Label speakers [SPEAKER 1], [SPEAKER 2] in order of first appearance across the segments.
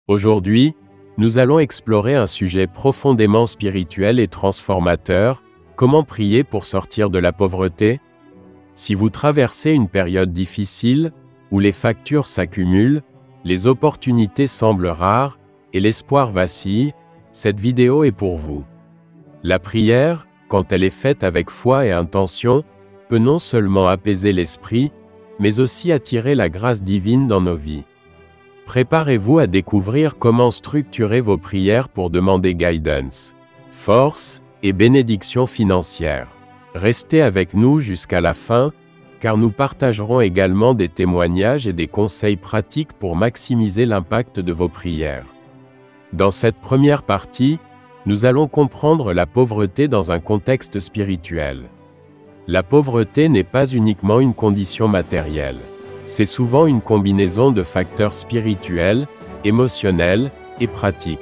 [SPEAKER 1] Aujourd'hui, nous allons explorer un sujet profondément spirituel et transformateur: comment prier pour sortir de la pauvreté? Si vous traversez une période difficile, où les factures s'accumulent, les opportunités semblent rares, et l'espoir vacille, cette vidéo est pour vous. La prière, quand elle est faite avec foi et intention, peut non seulement apaiser l'esprit, mais aussi attirer la grâce divine dans nos vies. Préparez-vous à découvrir comment structurer vos prières pour demander guidance, force et bénédiction financière. Restez avec nous jusqu'à la fin, car nous partagerons également des témoignages et des conseils pratiques pour maximiser l'impact de vos prières. Dans cette première partie, nous allons comprendre la pauvreté dans un contexte spirituel. La pauvreté n'est pas uniquement une condition matérielle. C'est souvent une combinaison de facteurs spirituels, émotionnels et pratiques.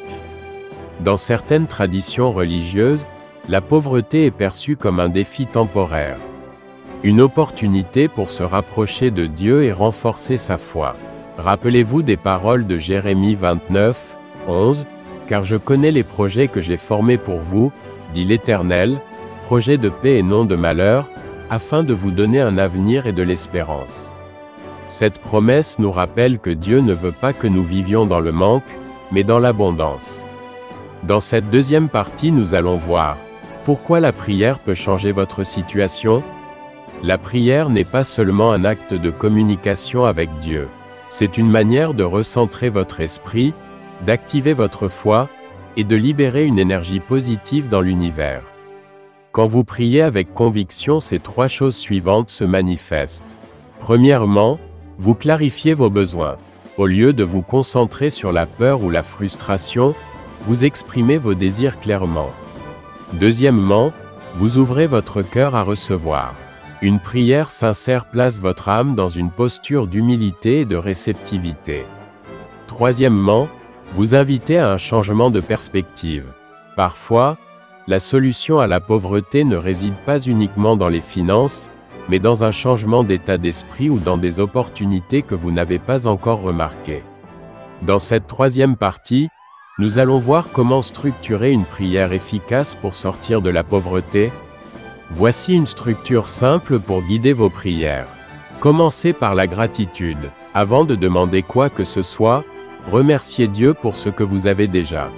[SPEAKER 1] Dans certaines traditions religieuses, la pauvreté est perçue comme un défi temporaire. Une opportunité pour se rapprocher de Dieu et renforcer sa foi. Rappelez-vous des paroles de Jérémie 29, 11, « Car je connais les projets que j'ai formés pour vous, dit l'Éternel, projets de paix et non de malheur, afin de vous donner un avenir et de l'espérance. » Cette promesse nous rappelle que Dieu ne veut pas que nous vivions dans le manque, mais dans l'abondance. Dans cette deuxième partie, nous allons voir pourquoi la prière peut changer votre situation. La prière n'est pas seulement un acte de communication avec Dieu. C'est une manière de recentrer votre esprit, d'activer votre foi, et de libérer une énergie positive dans l'univers. Quand vous priez avec conviction, ces trois choses suivantes se manifestent. Premièrement, vous clarifiez vos besoins. Au lieu de vous concentrer sur la peur ou la frustration, vous exprimez vos désirs clairement. Deuxièmement, vous ouvrez votre cœur à recevoir. Une prière sincère place votre âme dans une posture d'humilité et de réceptivité. Troisièmement, vous invitez à un changement de perspective. Parfois, la solution à la pauvreté ne réside pas uniquement dans les finances, mais dans un changement d'état d'esprit ou dans des opportunités que vous n'avez pas encore remarquées. Dans cette troisième partie, nous allons voir comment structurer une prière efficace pour sortir de la pauvreté. Voici une structure simple pour guider vos prières. Commencez par la gratitude. Avant de demander quoi que ce soit, remerciez Dieu pour ce que vous avez déjà.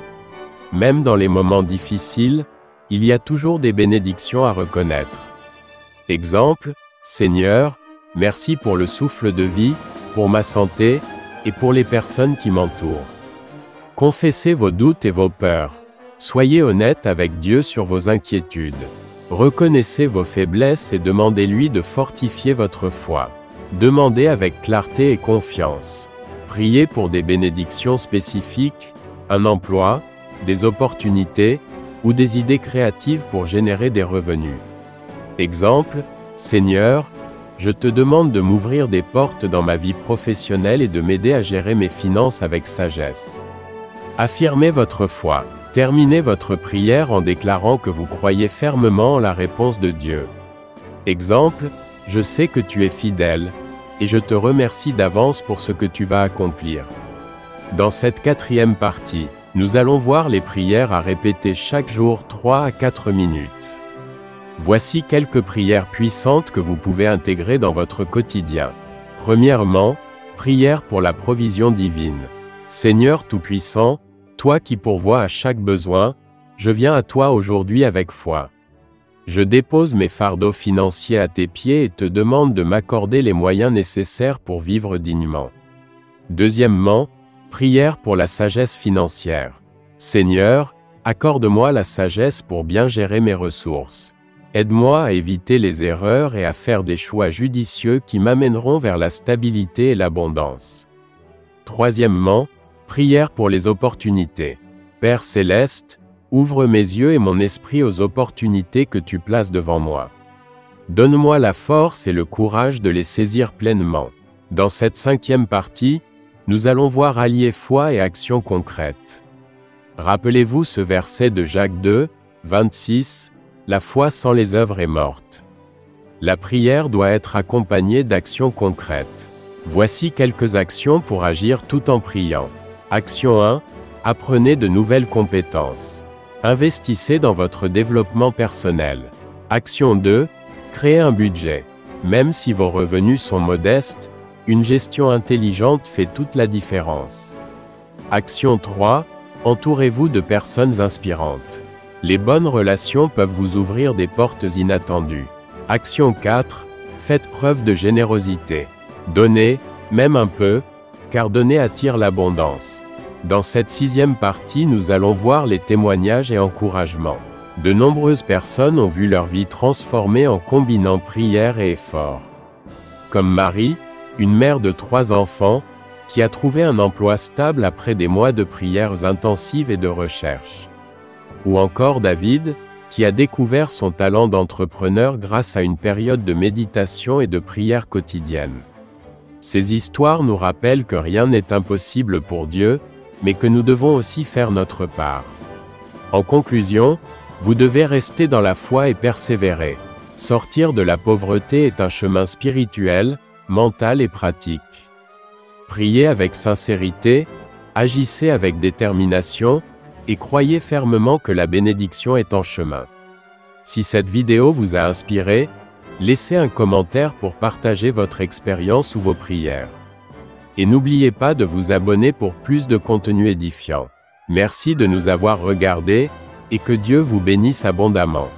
[SPEAKER 1] Même dans les moments difficiles, il y a toujours des bénédictions à reconnaître. Exemple, Seigneur, merci pour le souffle de vie, pour ma santé, et pour les personnes qui m'entourent. Confessez vos doutes et vos peurs. Soyez honnête avec Dieu sur vos inquiétudes. Reconnaissez vos faiblesses et demandez-lui de fortifier votre foi. Demandez avec clarté et confiance. Priez pour des bénédictions spécifiques, un emploi, des opportunités, ou des idées créatives pour générer des revenus. Exemple, Seigneur, je te demande de m'ouvrir des portes dans ma vie professionnelle et de m'aider à gérer mes finances avec sagesse. Affirmez votre foi. Terminez votre prière en déclarant que vous croyez fermement en la réponse de Dieu. Exemple, je sais que tu es fidèle, et je te remercie d'avance pour ce que tu vas accomplir. Dans cette quatrième partie, nous allons voir les prières à répéter chaque jour 3 à 4 minutes. Voici quelques prières puissantes que vous pouvez intégrer dans votre quotidien. Premièrement, prière pour la provision divine. Seigneur Tout-Puissant, toi qui pourvois à chaque besoin, je viens à toi aujourd'hui avec foi. Je dépose mes fardeaux financiers à tes pieds et te demande de m'accorder les moyens nécessaires pour vivre dignement. Deuxièmement, prière pour la sagesse financière. Seigneur, accorde-moi la sagesse pour bien gérer mes ressources. Aide-moi à éviter les erreurs et à faire des choix judicieux qui m'amèneront vers la stabilité et l'abondance. Troisièmement, prière pour les opportunités. Père céleste, ouvre mes yeux et mon esprit aux opportunités que tu places devant moi. Donne-moi la force et le courage de les saisir pleinement. Dans cette cinquième partie, nous allons voir allier foi et action concrète. Rappelez-vous ce verset de Jacques 2, 26, « La foi sans les œuvres est morte ». La prière doit être accompagnée d'actions concrètes. Voici quelques actions pour agir tout en priant. Action 1. Apprenez de nouvelles compétences. Investissez dans votre développement personnel. Action 2. Créez un budget. Même si vos revenus sont modestes, une gestion intelligente fait toute la différence. Action 3. Entourez-vous de personnes inspirantes. Les bonnes relations peuvent vous ouvrir des portes inattendues. Action 4. Faites preuve de générosité. Donnez, même un peu, car donner attire l'abondance. Dans cette 6e partie, nous allons voir les témoignages et encouragements. De nombreuses personnes ont vu leur vie transformée en combinant prière et effort. Comme Marie, une mère de 3 enfants, qui a trouvé un emploi stable après des mois de prières intensives et de recherche. Ou encore David, qui a découvert son talent d'entrepreneur grâce à une période de méditation et de prière quotidienne. Ces histoires nous rappellent que rien n'est impossible pour Dieu, mais que nous devons aussi faire notre part. En conclusion, vous devez rester dans la foi et persévérer. Sortir de la pauvreté est un chemin spirituel, mental et pratique. Priez avec sincérité, agissez avec détermination, et croyez fermement que la bénédiction est en chemin. Si cette vidéo vous a inspiré, laissez un commentaire pour partager votre expérience ou vos prières. Et n'oubliez pas de vous abonner pour plus de contenu édifiant. Merci de nous avoir regardés, et que Dieu vous bénisse abondamment.